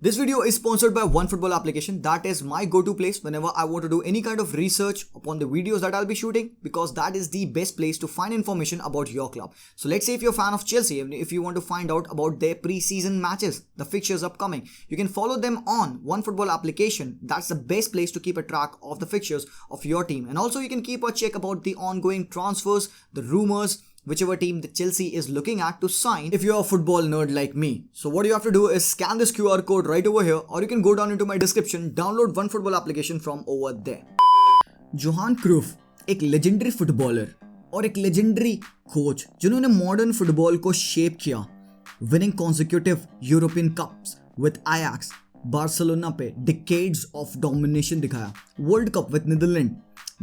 This video is sponsored by OneFootball application. That is my go-to place whenever I want to do any kind of research upon the videos that I'll be shooting, because that is the best place to find information about your club. So let's say if you're a fan of Chelsea, if you want to find out about their pre-season matches, the fixtures upcoming, you can follow them on OneFootball application. That's the best place to keep a track of the fixtures of your team. And also you can keep a check about the ongoing transfers, the rumors, whichever team the Chelsea is looking at to sign if you're a football nerd like me. So what you have to do is scan this QR code right over here, or you can go down into my description, download OneFootball application from over there. Johan Cruyff एक legendary footballer और एक legendary coach जिन्होंने modern football को shape किया, winning consecutive European cups with Ajax, Barcelona पे decades of domination दिखाया, world cup with Netherland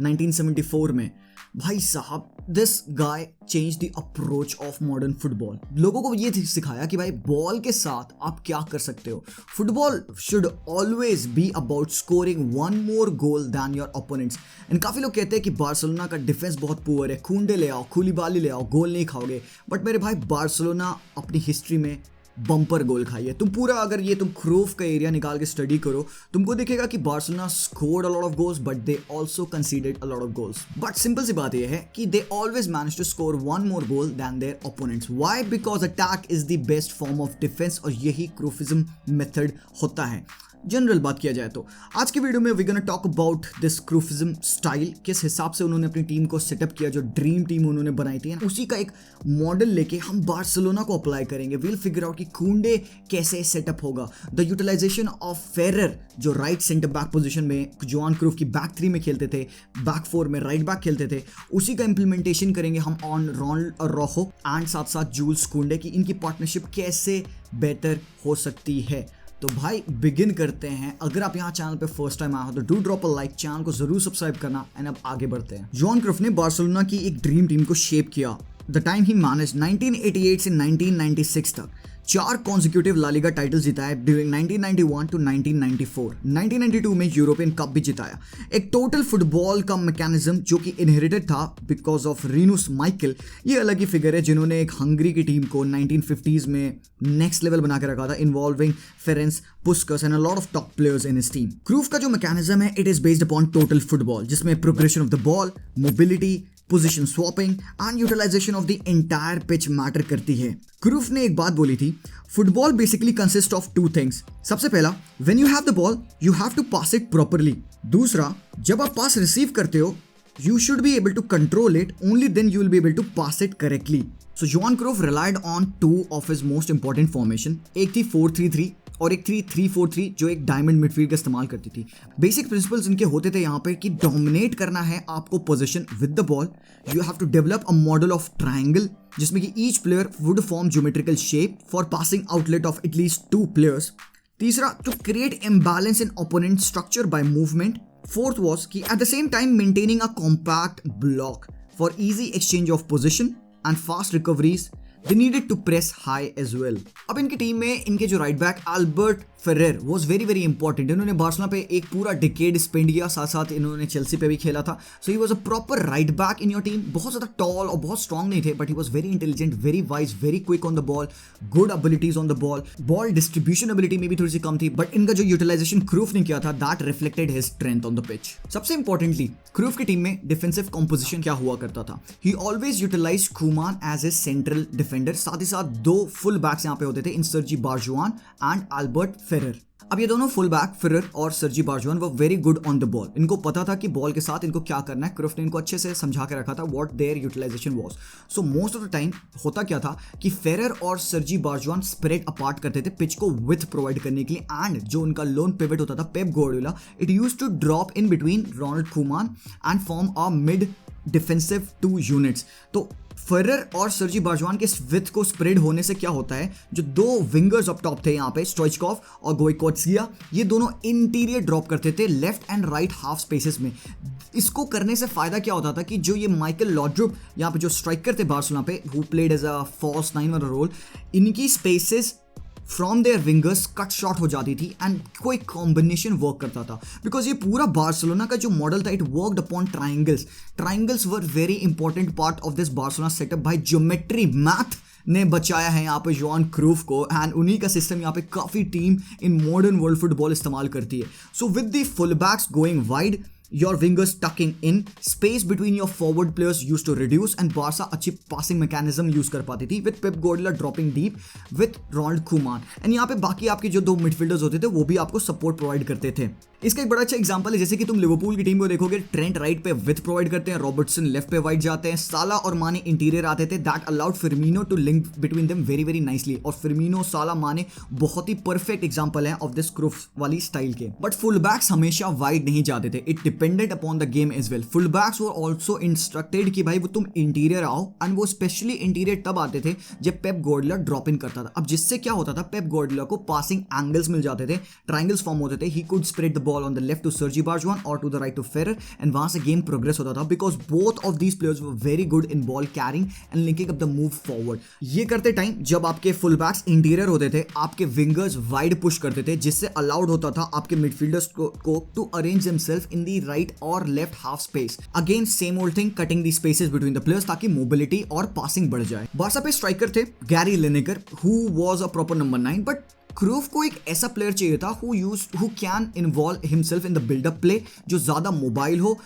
1974 में। भाई साहब, this guy change the approach of modern football. लोगों को ये सिखाया कि भाई बॉल के साथ आप क्या कर सकते हो। Football should always be about scoring one more goal then your opponents. And काफ़ी लोग कहते हैं कि बार्सिलोना का डिफेंस बहुत पुअर है, खूंडे ले आओ, खूलीबाली ले आओ, गोल नहीं खाओगे। बट मेरे भाई, बार्सिलोना अपनी हिस्ट्री में बम्पर गोल खाई है। तुम क्रूफ का एरिया निकाल के स्टडी करो, तुमको दिखेगा कि Barcelona scored a lot of goals but they also conceded a lot of goals. But simple सी बात यह है कि they always manage to score one more goal than their opponents. Why? Because attack is the best form of defence, और यही क्रूफिज्म method होता है। General बात किया जाए तो आज की वीडियो में we gonna talk about this Cruyffism style, किस हिसाब से उन्होंने अपनी टीम को सेटअप किया, जो ड्रीम टीम उन्होंने बनाई थी, उसी का एक मॉडल लेके हम बार्सिलोना को अप्लाई करेंगे। वील फिगर आउट कि कुंडे कैसे सेटअप होगा, द यूटिलाइजेशन ऑफ फेरर जो राइट सेंटर बैक पोजीशन में जोहान क्रूफ की बैक थ्री में खेलते थे, बैक फोर में राइट बैक खेलते थे, उसी का इंप्लीमेंटेशन करेंगे हम ऑन रॉन रोहो एंड साथ साथ जूल्स कुंडे की इनकी पार्टनरशिप कैसे बेहतर हो सकती है। तो भाई बिगिन करते हैं। अगर आप यहाँ चैनल पे फर्स्ट टाइम आए हो तो do drop a like, channel को जरूर सब्सक्राइब करना। एंड अब आगे बढ़ते हैं। जोहान क्रूफ ने बार्सिलोना की एक ड्रीम टीम को शेप किया। द टाइम ही मैनेज 1988 से 1996 तक 4 कॉन्सिक्यूटिव ला लीगा टाइटल्स जिताए ड्यूरिंग 1991 टू 1994। 1992 में यूरोपियन कप भी जिताया। एक टोटल फुटबॉल का मैकेनिज्म जो कि इनहेरिटेड था बिकॉज ऑफ रीनूस माइकल। ये अलग ही फिगर है जिन्होंने एक हंगरी की टीम को 1950s में नेक्स्ट लेवल बना के रखा था, involving Ferenc Puskas and a lot of top players in his team. Cruyff का जो मैकेनिज्म है, it is based upon total football, जिसमें progression of the ball, mobility, position swapping and utilisation of the entire pitch matter करती है। Cruyff ने एक बात बोली थी, football basically consist of 2 things. सबसे पहला, when you have the ball you have to pass it properly. दूसरा, जब आप पास रिसीव करते हो you should be able to control it, only then you will be able to pass it correctly. So Johan Cruyff relied on 2 of his most important formation. एक थी 4-3-3 और एक थी 3-4-3 जो एक डायमंड मिडफील्ड का इस्तेमाल करती थी। बेसिक प्रिंसिपल्स इनके होते थे यहाँ पे कि डोमिनेट करना है आपको position with the ball, you have to develop a model of triangle जिसमें कि each player would form geometrical shape for passing outlet of at least 2 players. तीसरा, to create imbalance in opponent structure by movement. Fourth was कि at the same time maintaining a compact block for easy exchange of position and fast recoveries. They needed to press high as well. अब इनकी team में इनके जो right back Albert Ferrer was very very important. इन्होंने Barcelona पे एक पूरा decade spend किया, साथ साथ इन्होंने चेल्सी पे भी खेला था। So he was a proper right back in your team. बहुत ज़्यादा टॉल और बहुत स्ट्रॉन्ग नहीं थे, but he was very intelligent, very wise, very quick on the ball, good abilities on the ball. Ball distribution ability में भी थोड़ी सी कम थी, बट इनका जो यूटिलाइजेशन क्रूफ ने किया था that reflected his strength on the pitch. सबसे इंपॉर्टेंटली क्रूफ की टीम में डिफेंसिव कॉम्पोजिशन क्या हुआ करता था, he always utilize Koeman as a central defender. साथ ही साथ 2 फुल बैक्स यहाँ पे होते थे इन सर्जी बार्जुआन एंड अल्बर्ट फेरेर। अब ये दोनों फुल बैक फेरेर और सर्जी बार्जुआन वो very good on the ball. इनको पता था कि बॉल के साथ इनको क्या करना है। क्रूफ ने इनको अच्छे से समझा के रखा था what their utilization was. So most of the time होता क्या था कि फेरेर और सर्जी बार्जुआन स्प्रेड अपार्ट करते थे पिच को विथ प्रोवाइड करने के लिए, एंड जो उनका लोन पिवट होता था Pep Guardiola, it used to drop in between Ronald Koeman and form a mid defensive 2 units. तो फेरेर और सर्जी बार्जुआन के विथ को स्प्रेड होने से क्या होता है, जो 2 विंगर्स अप टॉप थे यहाँ पे, स्टोइचकोव और गोइकोट्सिया, ये दोनों इंटीरियर ड्रॉप करते थे left and right half spaces में। इसको करने से फायदा क्या होता था कि जो ये माइकल लॉड्रुप यहाँ पे जो स्ट्राइकर थे बार्सिलोना पे, who played as a false 9 वाला रोल, इनकी spaces from their wingers cut short हो जाती थी एंड कोई कॉम्बिनेशन वर्क करता था। बिकॉज ये पूरा बार्सिलोना का जो मॉडल था, it worked upon triangles. Triangles were very important part of this Barcelona setup. भाई ज्योमेट्री, मैथ ने बचाया है यहाँ पे जोहान क्रूफ को, एंड उन्हीं का सिस्टम यहाँ पे काफ़ी team in modern world football इस्तेमाल करती है. So with the full backs going wide, your wingers tucking in, space between your forward players used to reduce, and Barca अच्छी passing mechanism यूज कर पाती थी with Pep Guardiola dropping deep with Ronald Koeman. And यहाँ पे बाकी आपके जो दो मिडफील्डर्स होते थे वो भी आपको सपोर्ट प्रोवाइड करते थे. इसका एक बड़ा अच्छा एग्जांपल है, जैसे कि तुम लिवरपूल की टीम को देखोगे, ट्रेंट राइट पे विथ प्रोवाइड करते हैं, रॉबर्टसन लेफ्ट पे वाइड जाते हैं, साला और माने इंटीरियर आते थे. That allowed Firmino to link between them very very nicely. और फिरमिनो, साला, माने बहुत ही परफेक्ट एग्जांपल है ऑफ दिस क्रूफ वाली स्टाइल के. बट फुल बैक्स हमेशा वाइड नहीं जाते थे. It depended upon the game as well. Full backs were also instructed कि भाई वो तुम इंटीरियर आओ, एंड वो स्पेशली इंटीरियर तब आते थे जब पेप गार्डियोला ड्रॉप इन करता था. अब जिससे क्या होता था, पेप गार्डियोला को पासिंग एंगल्स मिल जाते थे, ट्राइंगल्स फॉर्म होते थे. He could spread the ball on the left to Sergi Barjuan or to the right to Ferrer, and वहां से गेम प्रोग्रेस होता था because both of these players were very good in ball carrying and linking up the move forward. ये करते time जब आपके full backs interior होते थे, आपके विंगर्स वाइड पुश करते थे, जिससे अलाउड होता था आपके मिडफील्डर्स को to arrange themselves in the right और left half space. Again same old thing, cutting the spaces between the players ताकि मोबिलिटी और पासिंग बढ़ जाए. बार्सा पे स्ट्राइकर थे Gary Lineker, who was a proper number 9, but Cruyff को एक ऐसा प्लेयर चाहिए था who can involve himself in the build up play, जो ज्यादा मोबाइल हो.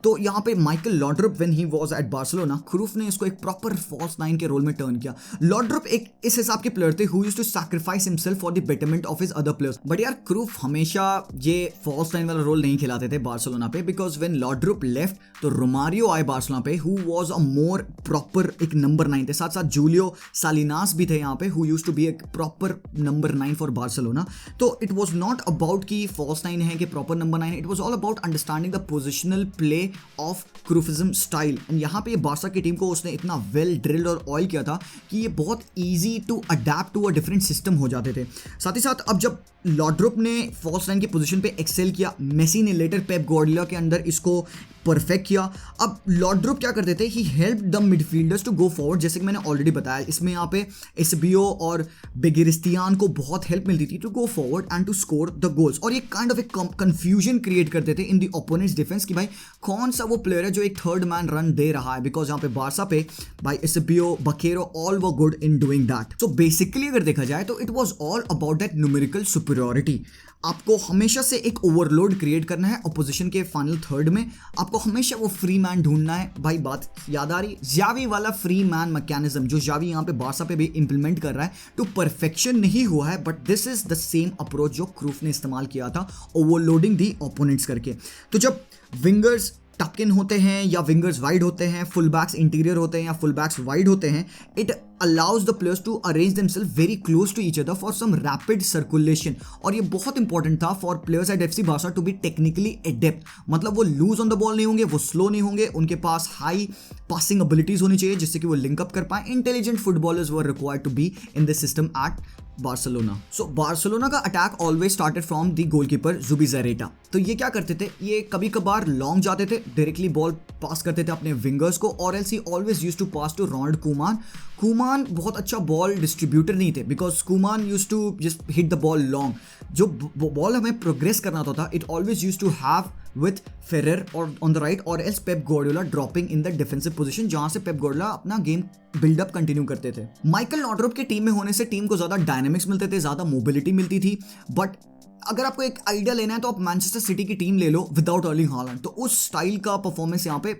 तो यहाँ पे Michael Laudrup when he was at Barcelona, क्रूफ ने इसको एक प्रॉपर फॉल्स 9 के रोल में टर्न किया. लॉड्रुप एक इस हिसाब के प्लेयर थे who used to sacrifice himself for the betterment of his other players. But यार क्रूफ हमेशा ये फॉल्स 9 वाला रोल नहीं खिलाते थे बार्सिलोना पे, बिकॉज व्हेन लॉड्रुप लेफ्ट तो रोमारियो आए बार्सिलोना पे, who was a more proper एक नंबर 9 थे. साथ साथ जूलियो सालिनास भी थे यहाँ पे, हु यूज्ड टू बी एक प्रॉपर नंबर 9 फॉर बार्सिलोना. तो इट वाज नॉट अबाउट कि फॉल्स 9 है कि प्रॉपर नंबर 9 है, it was all about understanding the positional play of Cruyffism style. And यहाँ पे ये बार्सा की टीम को उसने इतना वेल ड्रिल्ड और ऑयल किया था कि ये बहुत easy to adapt to a different system हो जाते थे. साथ ही साथ अब जब लॉड्रुप ने फॉल्स 9 की पोजीशन पे एक्सेल किया, मेसी ने लेटर पेप गार्डियोला के अंदर इसको परफेक्ट किया. अब लॉड्रुप क्या करते थे, he help the midfielders to go forward, जैसे कि मैंने ऑलरेडी बताया. इसमें यहाँ पे एसबीओ और बेगिरिस्तियान को बहुत हेल्प मिलती थी to go forward and to score the goals. और ये काइंड ऑफ एक कंफ्यूजन क्रिएट करते थे इन द ओपोनेंट्स डिफेंस कि भाई कौन सा वो प्लेयर है जो एक थर्ड मैन रन दे रहा है, बिकॉज यहाँ पे बार्सा पे भाई Eusebio, Bakero all were good in doing that. So basically अगर देखा जाए तो it was all about that numerical superiority. आपको हमेशा से एक ओवरलोड क्रिएट करना है ऑपोजिशन के फाइनल थर्ड में. आपको हमेशा वो फ्री मैन ढूंढना है. भाई बात याद आ रही, जावी वाला फ्री मैन मैकेनिज्म जो जावी यहाँ पे बार्सा पे भी इंप्लीमेंट कर रहा है, टू परफेक्शन नहीं हुआ है, but this is the same approach जो क्रूफ ने इस्तेमाल किया था ओवरलोडिंग दी ओपोनेंट्स करके. तो जब विंगर्स टक इन होते हैं या विंगर्स वाइड होते हैं, फुल बैक्स इंटीरियर होते हैं या फुल बैक्स वाइड होते हैं, it allows the players to arrange themselves very close to each other for some rapid circulation. और ये बहुत इंपॉर्टेंट था for players at FC Barça to be technically adept. मतलब वो लूज ऑन द बॉल नहीं होंगे, वो स्लो नहीं होंगे, उनके पास हाई पासिंग एबिलिटीज होनी चाहिए जिससे कि वो लिंक अप कर पाए. Intelligent footballers were required to be in this system at Barcelona. So Barcelona का attack always started from the goalkeeper Zubizarreta. तो ये क्या करते थे, ये कभी कभार लॉन्ग जाते थे, डायरेक्टली बॉल पास करते थे अपने विंगर्स को, और else he always used to pass to Ronald Koeman. Koeman बहुत अच्छा बॉल डिस्ट्रीब्यूटर नहीं थे, because Koeman used to just hit the ball long. जो बॉल हमें प्रोग्रेस करना था, it always used to have with Ferrer or on the right or else Pep Guardiola dropping in the defensive position, जहां से Pep Guardiola अपना game buildup continue करते थे. Michael लॉड्रुप के टीम में होने से टीम को ज्यादा डायनामिक्स मिलते थे, ज्यादा मोबिलिटी मिलती थी. बट अगर आपको एक आइडिया लेना है तो आप मैनचेस्टर सिटी की टीम ले लो विदाउट अर्लिंग हालैंड. तो उस स्टाइल का परफॉर्मेंस यहाँ पे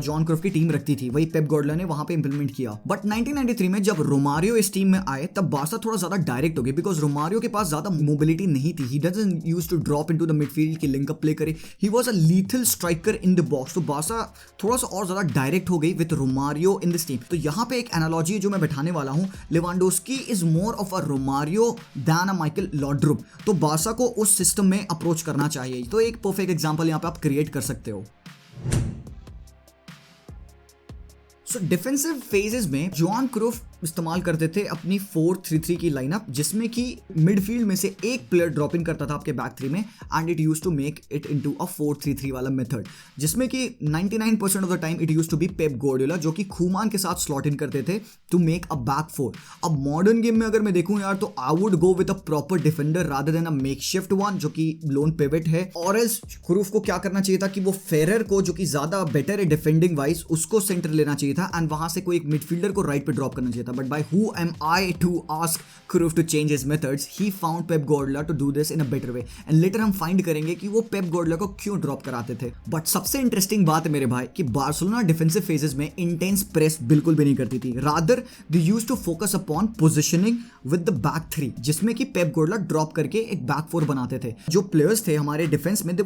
जॉन क्रूफ की टीम रखती थी, वही पेप गार्डियोला ने वहां पे इंप्लीमेंट किया. बट 1993 में जब रोमारियो इस टीम में आए तब बार्सा थोड़ा ज्यादा डायरेक्ट हो गया, बिकॉज रोमारियो के पास ज्यादा मोबिलिटी नहीं थी. He doesn't used to drop into the midfield की लिंकअप प्ले करे. He was a lethal striker in the box. तो बार्सा थोड़ा सा और ज्यादा डायरेक्ट हो गई with Romario in this team. तो यहाँ पे एक एनालॉजी जो मैं बैठाने वाला हूँ, Lewandowski is more of a Romario than a Michael Laudrup. तो बार्सा को उस सिस्टम में अप्रोच करना चाहिए. तो एक परफेक्ट एग्जांपल यहां पे आप क्रिएट कर सकते हो. सो डिफेंसिव फेजेस में जोहान क्रूफ इस्तेमाल करते थे अपनी 4-3-3 की लाइनअप, जिसमें कि मिडफील्ड में से एक प्लेयर ड्रॉप इन करता था आपके बैक थ्री में, and it used to make it into a 4-3-3 वाला मेथड, जिसमें कि 99% of the time it used to be Pep Guardiola जो कि खूमान के साथ स्लॉट इन करते थे to make a back four. अब मॉडर्न गेम में अगर मैं देखूं यार, तो I would go with a proper defender rather than a makeshift one जो कि लोन पिवट है. और एल्स क्रूफ को क्या करना चाहिए था कि वो फेरर को, जो कि ज्यादा बेटर है डिफेंडिंग वाइज, उसको सेंटर लेना चाहिए था, एंड वहां से कोई एक मिडफील्डर को राइट पे ड्रॉप करना चाहिए था. But by who am I to ask Cruyff to change his methods. He found Pep Guardiola to do this in a better way and later हम फाइंड करेंगे कि वो पेप गार्डियोला को क्यों ड्रॉप कराते थे. बट सबसे इंटरेस्टिंग बात है मेरे भाई कि बार्सिलोना डिफेंसिव फेजेस में इंटेंस प्रेस बिल्कुल भी नहीं करती थी. Rather they used to focus upon positioning with the back three, जिसमें कि पेप गार्डियोला ड्रॉप करके एक बैक फोर बनाते थे. जो प्लेयर्स थे हमारे डिफेंस में, दे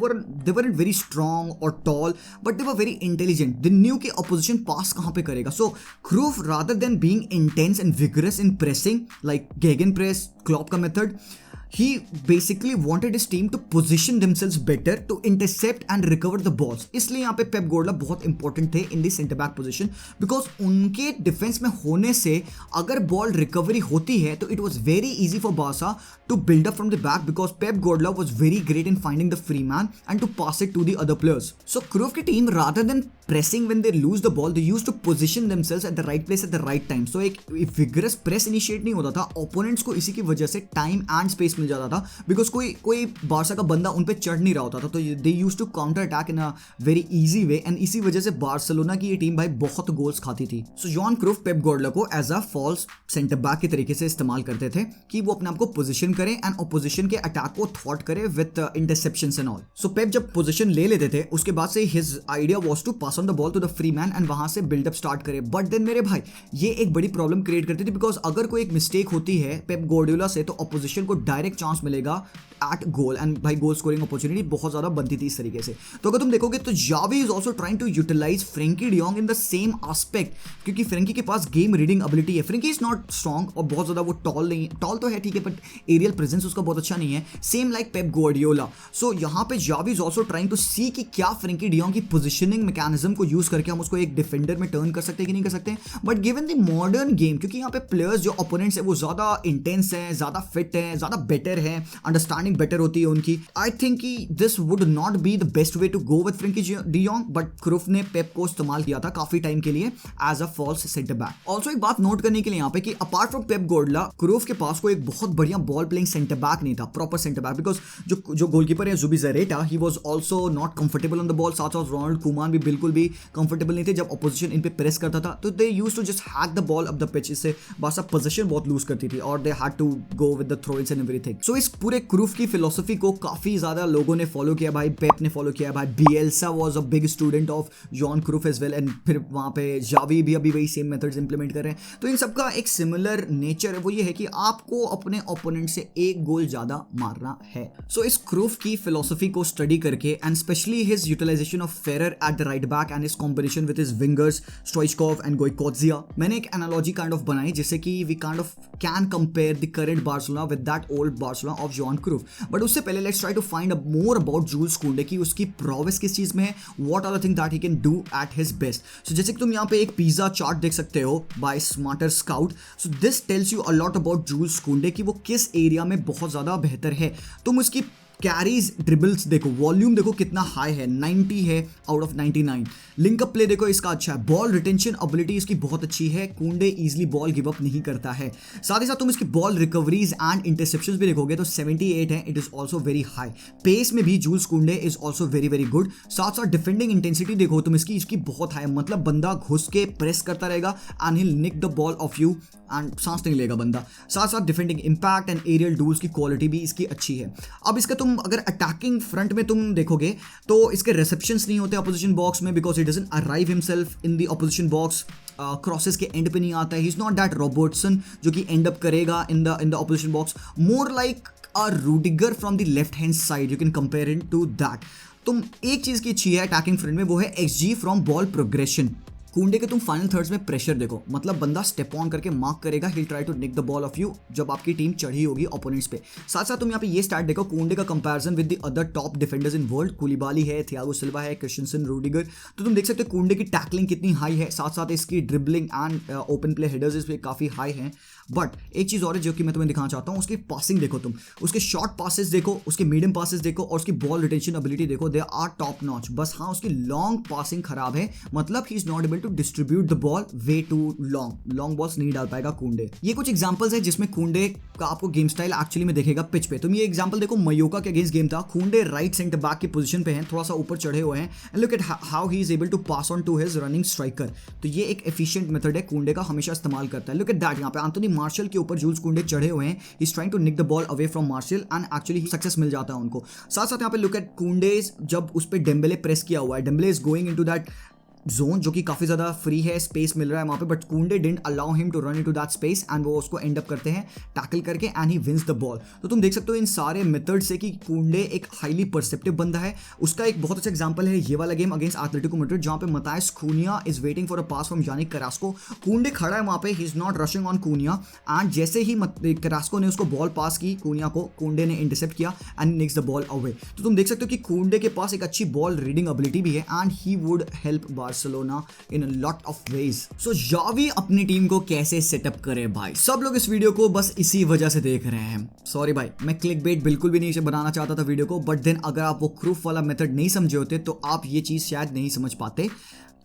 वर वेरी स्ट्रॉन्ग और tall, but they were very intelligent. They knew कि अपोजिशन पास कहां पे करेगा. So Cruyff rather than being intense and vigorous in pressing like gegenpress, Klopp का method, he basically wanted his team to position themselves better to intercept and recover the balls. इसलिए यहाँ पे Pep Guardiola बहुत important थे in the centre back position, because उनके defence में होने से अगर बॉल रिकवरी होती है तो it was very easy for Barca to build up from the back, because Pep Guardiola was very great in finding the free man and to pass it to the other players. So Cruyff की team rather than pressing when they lose the ball, they used to position themselves at the right place at the right time. So एक vigorous press initiate नहीं होता था, opponents को इसी की वजह से time and space मिल जाता था, because कोई बार्सा का बंदा उन पे चढ़ नहीं रहा होता था, तो they used to counter attack in a very easy way, and इसी वजह से बार्सिलोना की ये टीम भाई बहुत गोल्स खाती थी. So Johan Cruyff Pep Guardiola को as a false centre back के तरीके से इस्तेमाल करते थे कि वो अपने आप को पोजिशन करे एंड ऑपोजिशन के अटैक को थ्वॉट करे with interceptions and all. So Pep जब पोजिशन ले लेते थे उसके बाद से his idea was to pass on the ball to the free man and वहां से बिल्डअप स्टार्ट करे. बट देन मेरे भाई ये एक बड़ी प्रॉब्लम क्रिएट करती थी, बिकॉज अगर कोई एक मिस्टेक होती है पेप गार्डियोला से तो ऑपोजिशन को डायरेक्ट चांस मिलेगा एट गोल एंड भाई गोल स्कोरिंग अपॉर्चुनिटी बहुत ज्यादा बनती थी इस तरीके से. तो अगर तुम देखोगे तो Xavi is also trying to utilize Frenkie de Jong in the same aspect, क्योंकि फ्रेंकी के पास गेम रीडिंग एबिलिटी है. फ्रेंकी इज नॉट स्ट्रॉन्ग और बहुत ज्यादा वो टॉल नहीं है, टॉल तो है ठीक है, बट एरियल प्रेजेंस उसका बहुत अच्छा नहीं है, same like Pep Guardiola. So यहाँ पे Xavi is also trying to see कि क्या फ्रेंकी डियोंग की पोजिशनिंग मैकेनिज्म को यूज करके हम उसको एक डिफेंडर में टर्न कर सकते हैं कि नहीं कर सकते. But given the modern game, क्योंकि यहाँ पे प्लेयर्स जो ओपोनेंट्स है वो ज्यादा इंटेंस है, ज्यादा फिट है, ज्यादा बेटर है, अंडरस्टैंडिंग बेटर होती है उनकी. आई थिंक कि this would not be the best way to go with Frenkie de Jong, but Cruyff ने पेप को इस्तेमाल किया था काफी टाइम के लिए as a false centre back. Also एक बात नोट करने के लिए यहाँ पे कि apart from Pep Guardiola Cruyff के पास कोई एक बहुत बढ़िया बॉल प्लेइंग सेंटर बैक नहीं था, प्रॉपर सेंटर बैक, बिकॉज जो गोलकीपर है Zubizarreta, he was also not comfortable on the ball. साथ साथ रोनाल्ड कुमान भी बिल्कुल भी कंफर्टेबल नहीं थे जब अपोजिशन इन पे प्रेस करता था, तो they used to just hack the ball up the pitch. इससे बार्सा पोजीशन बहुत लूज करती थी और they had to go with the throw ins and everything. So इस पूरे क्रूफ की फिलोसफी को काफी ज्यादा लोगों ने फॉलो किया भाई. पेप ने फॉलो किया भाई, Bielsa was a big student of Johan Cruyff as well, and फिर वहां पे जावी भी अभी वही सेम मेथड्स इंप्लीमेंट कर रहे हैं. तो इन सबका एक सिमिलर नेचर है, वो ये है कि आपको अपने ओपोनेंट से एक गोल ज्यादा मारना है. सो इस क्रूफ की फिलोसफी को स्टडी करके and specially his utilisation of Ferrer at the right back and his combination with his wingers Stoichkov and Goikoetxea, मैंने एक एनालॉजी काइंड ऑफ बनाई जिससे कि we kind of can compare the current Barcelona with that old Barcelona of Johan Cruyff. But उससे पहले let's try to find more about Jules Koundé की उसकी prowess किस चीज में है, what are the thing that he can do at his best. So जैसे कि तुम यहाँ पे एक पिज्जा चार्ट देख सकते हो by Smarter Scout. So this tells you a lot about Jules Kounde कि वो किस एरिया में बहुत ज्यादा बेहतर है. तुम उसकी कैरीज ड्रिबल्स देखो, वॉल्यूम देखो कितना हाई है, 90 है आउट ऑफ 99. लिंकअप प्ले देखो इसका अच्छा है, बॉल रिटेंशन एबिलिटी इसकी बहुत अच्छी है, कुंडे इजीली बॉल गिव अप नहीं करता है. साथ ही साथ तुम इसकी बॉल रिकवरीज एंड इंटरसेप्शंस भी देखोगे तो 78 है, it is also very high. Pace में भी Jules Kounde is also very very good. साथ साथ डिफेंडिंग इंटेंसिटी देखो तुम इसकी बहुत हाई, मतलब बंदा घुस के प्रेस करता रहेगा and he'll nick the ball off you and सांस नहीं लेगा बंदा. साथ साथ defending impact and aerial duels की क्वालिटी भी इसकी अच्छी है. अब इसका तुम अगर अटैकिंग फ्रंट में तुम देखोगे तो इसके रिसेप्शंस नहीं होते अपोजिशन बॉक्स में, because it doesn't arrive himself in the opposition box. Crosses के एंड पे नहीं आता है, he is not that Robertson जो कि एंड अप करेगा in the opposition box. More like a Rudiger from the left hand side, you can compare it to that. तुम एक चीज की अच्छी है अटैकिंग फ्रंट में, वो है XG फ्रॉम बॉल प्रोग्रेशन. कुंडे के तुम फाइनल थर्ड्स में प्रेशर देखो, मतलब बंदा स्टेप ऑन करके मार्क करेगा, he try to nick the ball off you जब आपकी टीम चढ़ी होगी ओपोनेंट्स पे. साथ साथ तुम यहाँ पे ये स्टैट देखो कुंडे का comparison with the other top defenders in world. Koulibaly है, थियागो सिल्वा है, क्रिस्टियनसन, रूडिगर. तो तुम देख सकते हो कुंडे की टैकलिंग कितनी हाई है, साथ साथ इसकी dribbling and open play headers इस पे काफी हाई है. बट एक चीज़ और है जो कि मैं तुम्हें दिखाना चाहता हूँ, उसकी पासिंग देखो तुम, उसके शॉर्ट पासेस देखो, उसके मीडियम पासेस देखो और उसकी बॉल रिटेंशन एबिलिटी देखो, दे आर टॉप नॉच। बस हाँ, उसकी लॉन्ग पासिंग खराब है, मतलब he is not able to distribute the ball way too long balls नहीं डाल पाएगा कुंडे। ये कुछ एग्जांपल्स है जिसमें कुंडे का आपको गेम स्टाइल एक्चुअली में देखेगा पिच पे। तुम ये एग्जांपल देखो, मयोका के अगेंस्ट गेम था, कुंडे राइट सेंटर बैक की पोजीशन पे हैं, थोड़ा सा ऊपर चढ़े हुए हैं, and look at how he is able to pass on to his running striker. तो ये एक एफिशिएंट मेथड है, कुंडे का हमेशा इस्तेमाल करता है। लुक एट दैट, यहाँ पे एंथोनी मार्शल के ऊपर जूल्स कुंडे चढ़े हुए हैं, he is trying to nick the ball away from Martial and actually success मिल जाता है उनको। साथ साथ यहाँ पे लुक एट कुंडे, जब उस पर डेम्बेले प्रेस किया हुआ है, Dembélé is going into that zone जो कि काफी ज्यादा फ्री है, स्पेस मिल रहा है वहां पे, but Kounde didn't allow him to run into that space and वो उसको एंड अप करते हैं टैकल करके and he wins the ball. तो तुम देख सकते हो इन सारे मेथड से कि कुंडे एक हाईली परसेप्टिव बंदा है। उसका एक बहुत अच्छा एग्जांपल है ये वाला गेम अगेंस्ट एटलेटिको मैड्रिड, जहां पे Matheus Cunha is waiting for a pass from Yannick Carrasco. Koundé खड़ा है वहां पे, he is not rushing on Cunha, and जैसे ही करास्को ने उसको बॉल पास की कुनिया को, कुंडे ने इंटरसेप्ट किया and nicks the ball away. तो तुम देख सकते हो कि कुंडे के पास एक अच्छी बॉल रीडिंग एबिलिटी भी है and he would help Barcelona in a lot of ways. So Xavi अपनी टीम को कैसे सेटअप करे भाई, सब लोग इस वीडियो को बस इसी वजह से देख रहे हैं। सॉरी भाई, मैं क्लिक बेट बिल्कुल भी नहीं बनाना चाहता था वीडियो को, बट देन अगर आप वो क्रूफ वाला मेथड नहीं समझे होते तो आप ये चीज शायद नहीं समझ पाते।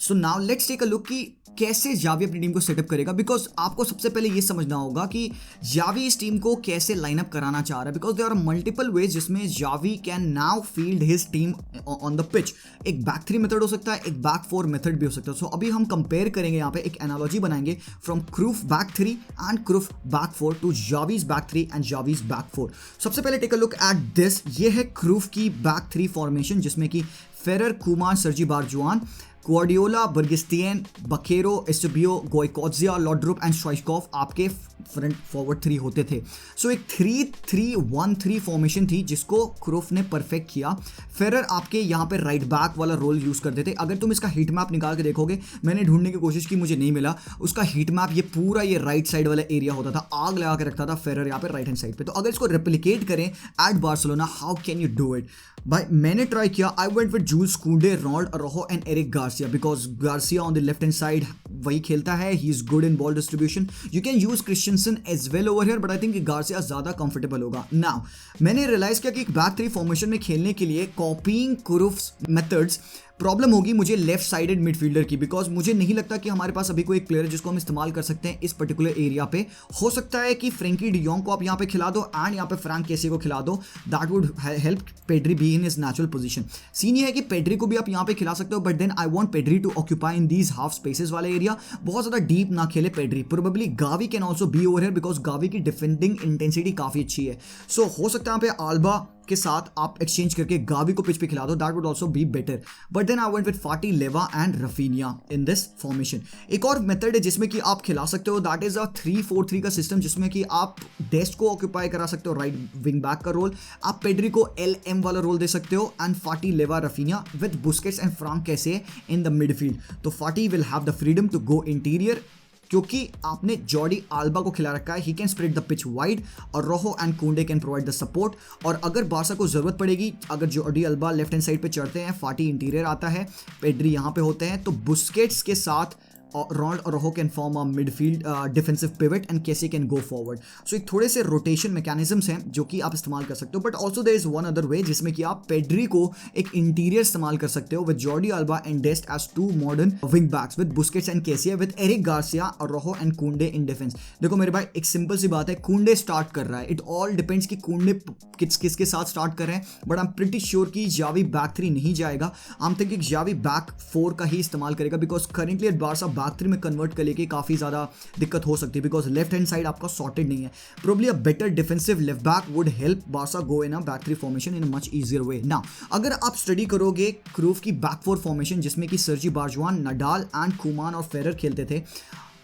So now let's take a look कि कैसे जावी अपनी टीम को सेटअप करेगा, बिकॉज आपको सबसे पहले ये समझना होगा कि जावी इस टीम को कैसे लाइनअप कराना चाह रहा है, because there are multiple ways जिसमें Xavi can now field his team on the pitch. एक बैक 3 मेथड हो सकता है, एक बैक 4 मेथड भी हो सकता है। सो अभी हम कंपेयर करेंगे, यहाँ पे एक एनालॉजी बनाएंगे from Cruyff back 3 and Cruyff back 4 to Xavi's back 3 and Xavi's back 4। सबसे पहले take a look at this, ये है क्रूफ की बैक 3 फॉर्मेशन जिसमें कि Ferrer, Koeman, Sergi Barjuán, Guardiola, Begiristain, Bakero, Eusebio, Goikoetxea, Laudrup and Stoichkov आपके front forward 3 होते थे। सो एक 3-3-1-3 फॉर्मेशन थी जिसको क्रूफ ने परफेक्ट किया। फेरर आपके यहाँ पे राइट बैक वाला रोल यूज करते थे। अगर तुम इसका हीट मैप निकाल के देखोगे, मैंने ढूंढने की कोशिश की, मुझे नहीं मिला उसका हीट मैप। ये पूरा ये राइट साइड वाला एरिया होता था, आग लगा के रखता था फेरर यहाँ पे राइट हैंड साइड पे। तो अगर इसको रेप्लिकेट करें at Barcelona, how can you do it भाई? मैंने ट्राई किया, I went with Jules Koundé, Ronald Araujo and Eric Garcia, because Garcia on the left hand side वही खेलता है, he is good in ball distribution. You can use Christensen as well over here, but I think Garcia ज्यादा comfortable होगा। Now मैंने realise किया कि back 3 formation में खेलने के लिए कॉपीइंग क्रूफ्स मेथड्स प्रॉब्लम होगी मुझे लेफ्ट साइडेड मिडफील्डर की, बिकॉज मुझे नहीं लगता कि हमारे पास अभी कोई एक प्लेयर है जिसको हम इस्तेमाल कर सकते हैं इस पर्टिकुलर एरिया पे। हो सकता है कि फ्रेंकी डियोंग को आप यहाँ पे खिला दो एंड यहाँ पे फ्रैंक केसी को खिला दो, that would help Pedri be in his natural position. Scene ये है कि पेड्री को भी आप यहाँ पे खिला सकते हो, but then I want Pedri to occupy in these half spaces वाले एरिया, बहुत ज्यादा डीप ना खेले Pedri. Probably Gavi can also be over here because Gavi की डिफेंडिंग इंटेंसिटी काफी अच्छी है। सो हो सकता है यहाँ पे आल्बा के साथ आप एक्सचेंज करके गावी को पिच पे खिला दो, that would also be better. But then I went with Fati, Lewa and Raphinha in this formation. एक और मेथड है जिसमें कि आप खिला सकते हो, दैट इज अ 3-4-3 का सिस्टम, जिसमें कि आप डेस्ट को ऑक्यूपाई करा सकते हो राइट विंग बैक का रोल, आप पेड्री को LM वाला रोल दे सकते हो, and Fati, Lewa, Raphinha with Busquets and Franck Kessie in the midfield. तो Fati will have the freedom to go interior क्योंकि आपने जॉर्डी आल्बा को खिला रखा है, he can spread the pitch wide और रोहो एंड कुंडे कैन प्रोवाइड द सपोर्ट। और अगर बार्सा को जरूरत पड़ेगी, अगर Jordi Alba left hand side पे चढ़ते हैं, फाटी इंटीरियर आता है, पेड्री यहाँ पे होते हैं, तो बुस्केट्स के साथ रोनाल्ड और Araujo can form a midfield defensive pivot and Kessie can go forward. So एक थोड़े से रोटेशन मैकेनिज्म्स हैं जो कि आप इस्तेमाल कर सकते हो, but also there is one other way जिसमें कि आप पेड्री को एक इंटीरियर इस्तेमाल कर सकते हो with Jordi Alba and Dest as 2 modern wing backs with Busquets and Kessie with Eric Garcia और रोहो एंड कुंडे इन डिफेंस। देखो मेरे भाई, एक सिंपल सी बात है, कुंडे स्टार्ट कर रहा है, इट ऑल डिपेंड्स कि कुंडे किसके साथ स्टार्ट कर रहे हैं, but I am pretty sure कि जावी बैक 3 नहीं जाएगा। I am thinking Xavi back 4 का ही इस्तेमाल करेगा, because currently at Barça back 3 में कन्वर्ट लेके काफी ज्यादा दिक्कत हो सकती है, बिकॉज लेफ्ट हैंड साइड आपका सॉर्टेड नहीं है। Probably a better defensive left back would help Barca go in a back 3 formation in a much easier way. Now अगर आप स्टडी करोगे क्रूफ की बैक 4 फॉर्मेशन जिसमें कि सर्जी बारजुआन, नडाल एंड कुमान और फेरर खेलते थे,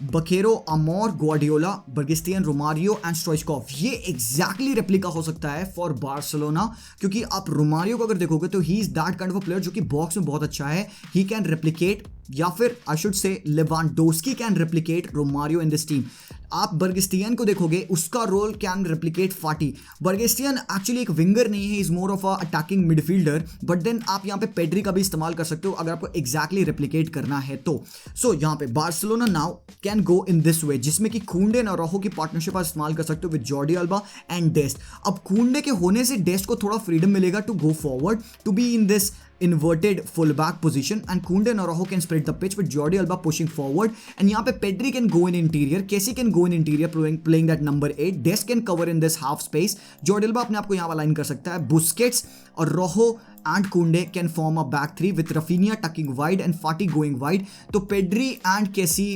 बकेरो, अमोर, गुआर्डियोला, बर्गिस्टियन, रोमारियो एंड स्टोइचकोव, ये एग्जैक्टली रेप्लिका हो सकता है फॉर बार्सिलोना। क्योंकि आप रोमारियो को अगर देखोगे तो he is that kind of a player जो कि बॉक्स में बहुत अच्छा है, ही कैन रेप्लिकेट या फिर I should say Lewandowski can replicate Romario in this team. आप बर्गस्टियन को देखोगे, उसका रोल कैन रेप्लिकेट फाटी। बर्गस्टियन एक्चुअली एक विंगर नहीं है, is more of a attacking midfielder, but then आप यहाँ पे पेड्री का भी इस्तेमाल कर सकते हो अगर आपको एग्जैक्टली रेप्लिकेट करना है तो। सो यहाँ पे Barcelona now can go in this way, जिसमें कि कुंडे और अराउहो की पार्टनरशिप आप इस्तेमाल कर सकते हो विद जॉर्डी अल्बा एंड डेस्ट। अब कुंडे के होने से डेस्ट को थोड़ा फ्रीडम मिलेगा to go forward, to be in this inverted fullback position, and Koundé and Araujo can spread the pitch with Jordi Alba pushing forward, and यहाँ पे Pedri can go in interior, Kessie can go in interior playing that number 8, Dest can cover in this half space, Jordi Alba अपने आप को यहाँ align कर सकता है, Busquets और Araujo and Koundé can form a back three with Rafinha tucking wide and Fati going wide, तो Pedri and Kessie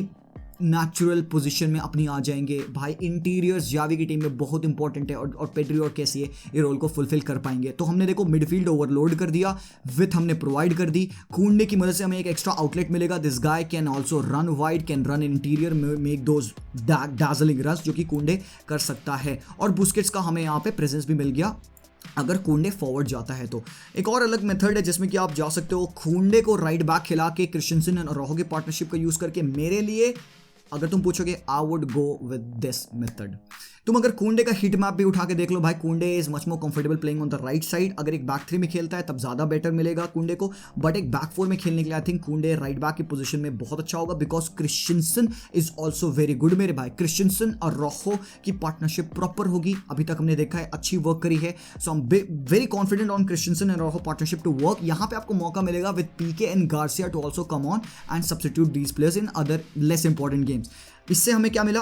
natural position में अपनी आ जाएंगे भाई। इंटीरियर्स जावी की टीम में बहुत इंपॉर्टेंट है और पेड्री और कैसी ये रोल को फुलफिल कर पाएंगे। तो हमने देखो मिडफील्ड ओवरलोड कर दिया, विथ हमने प्रोवाइड कर दी, कुंडे की मदद से हमें एक एक्स्ट्रा आउटलेट मिलेगा। This guy can also run wide, can run interior, make those dazzling रस जो कि कुंडे कर सकता है। और बुस्केट्स का हमें यहाँ पे प्रेजेंस भी मिल गया अगर कुंडे फॉरवर्ड जाता है तो। एक और अलग मेथड है जिसमें कि आप जा सकते हो कुंडे को राइट बैक खिला के क्रिश्चियनसन और अराउहो की पार्टनरशिप का यूज करके। मेरे लिए अगर तुम पूछोगे आई would go with this method. तुम अगर कुंडे का हिट मैप भी उठा के देख लो भाई, कुंडे is much more comfortable playing on the right side. अगर एक बैक थ्री में खेलता है तब ज्यादा बेटर मिलेगा कुंडे को, बट एक बैक फोर में खेलने के लिए आई थिंक कुंडे राइट बैक की पोजीशन में बहुत अच्छा होगा, because Christiansen is also very good मेरे भाई। क्रिश्चियनसन और अराउहो की पार्टनरशिप प्रॉपर होगी, अभी तक हमने देखा है अच्छी वर्क करी है। So I am very confident on Christensen and Araujo partnership to work. यहाँ पे आपको मौका मिलेगा with Pique and Garcia to also come on and substitute these players in other less important games. इससे हमें क्या मिला,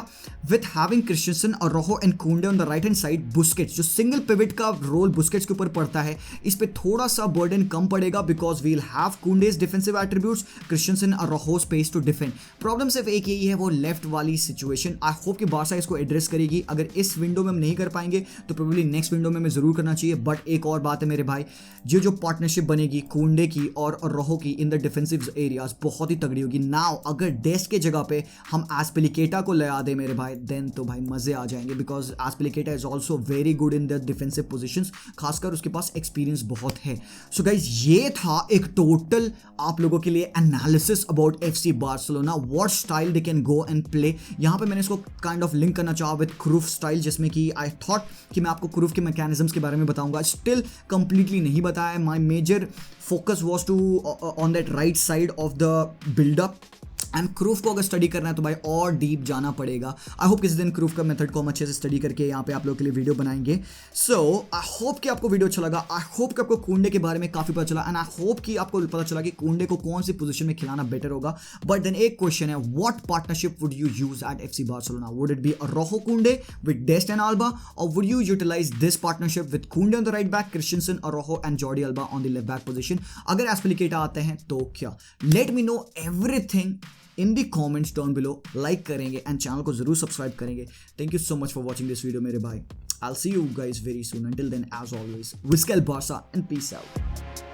विथ हैविंग क्रिश्चियनसन और Araujo and Kounde on the right hand side, Busquets जो सिंगल पिवट का role Busquets के ऊपर पड़ता है, इस पे थोड़ा सा बर्डन कम पड़ेगा, because we'll have Kounde's defensive attributes, Christensen और Araujo space to defend. Problem सिर्फ एक यही है, वो लेफ्ट वाली सिचुएशन। आई होप कि बारसा इसको एड्रेस करेगी। अगर इस विंडो में हम नहीं कर पाएंगे तो प्रोबेबली नेक्स्ट विंडो में हमें जरूर करना चाहिए। बट एक और बात है मेरे भाई, जो पार्टनरशिप बनेगी कुंडे की और अराउहो की इन द डिफेंसिव एरियाज बहुत ही तगड़ी होगी। नाउ अगर डेस्ट के जगह पे हम एस्पिलिकेटा को ले आ दे मेरे भाई, देन तो भाई मजे आ जाएंगे, because Azpilicueta is also very good in the defensive positions, खासकर उसके पास एक्सपीरियंस बहुत है। सो गाइज ये था एक टोटल आप लोगों के लिए analysis about FC Barcelona, what style they can go and play. यहाँ पे मैंने इसको काइंड ऑफ लिंक करना चाहा विद क्रूफ स्टाइल, जिसमें कि आई थॉट कि मैं आपको क्रूफ के मैकेनिज्म्स के बारे में बताऊंगा। स्टिल कंप्लीटली नहीं बताया। My major focus was to on that right side of the buildup, and Cruyff को अगर स्टडी करना है तो भाई और डीप जाना पड़ेगा। आई होप किसी दिन क्रूफ का मेथड को हम अच्छे से स्टडी करके यहाँ पे आप लोगों के लिए वीडियो बनाएंगे। सो आई होप कि आपको वीडियो अच्छा लगा। आई होप कि आपको कुंडे के बारे में काफी पता चला, एंड आई होप कि आपको पता चला कि कुंडे को कौन सी पोजीशन में खिलाना बेटर होगा। बट देन एक क्वेश्चन है, what partnership would you use at FC Barcelona? Would it be Araujo Kounde with Dest and Alba, और would you utilize this partnership with Kounde on the right back, Christensen, Araujo and Jordi Alba on the left back position? अगर Azpilicueta आते हैं तो क्या? Let me know everything in the comments down below. Like करेंगे and channel को जरूर subscribe करेंगे। Thank you so much for watching this video मेरे भाई। I'll see you guys very soon. Until then, as always, Viscal Barca and peace out.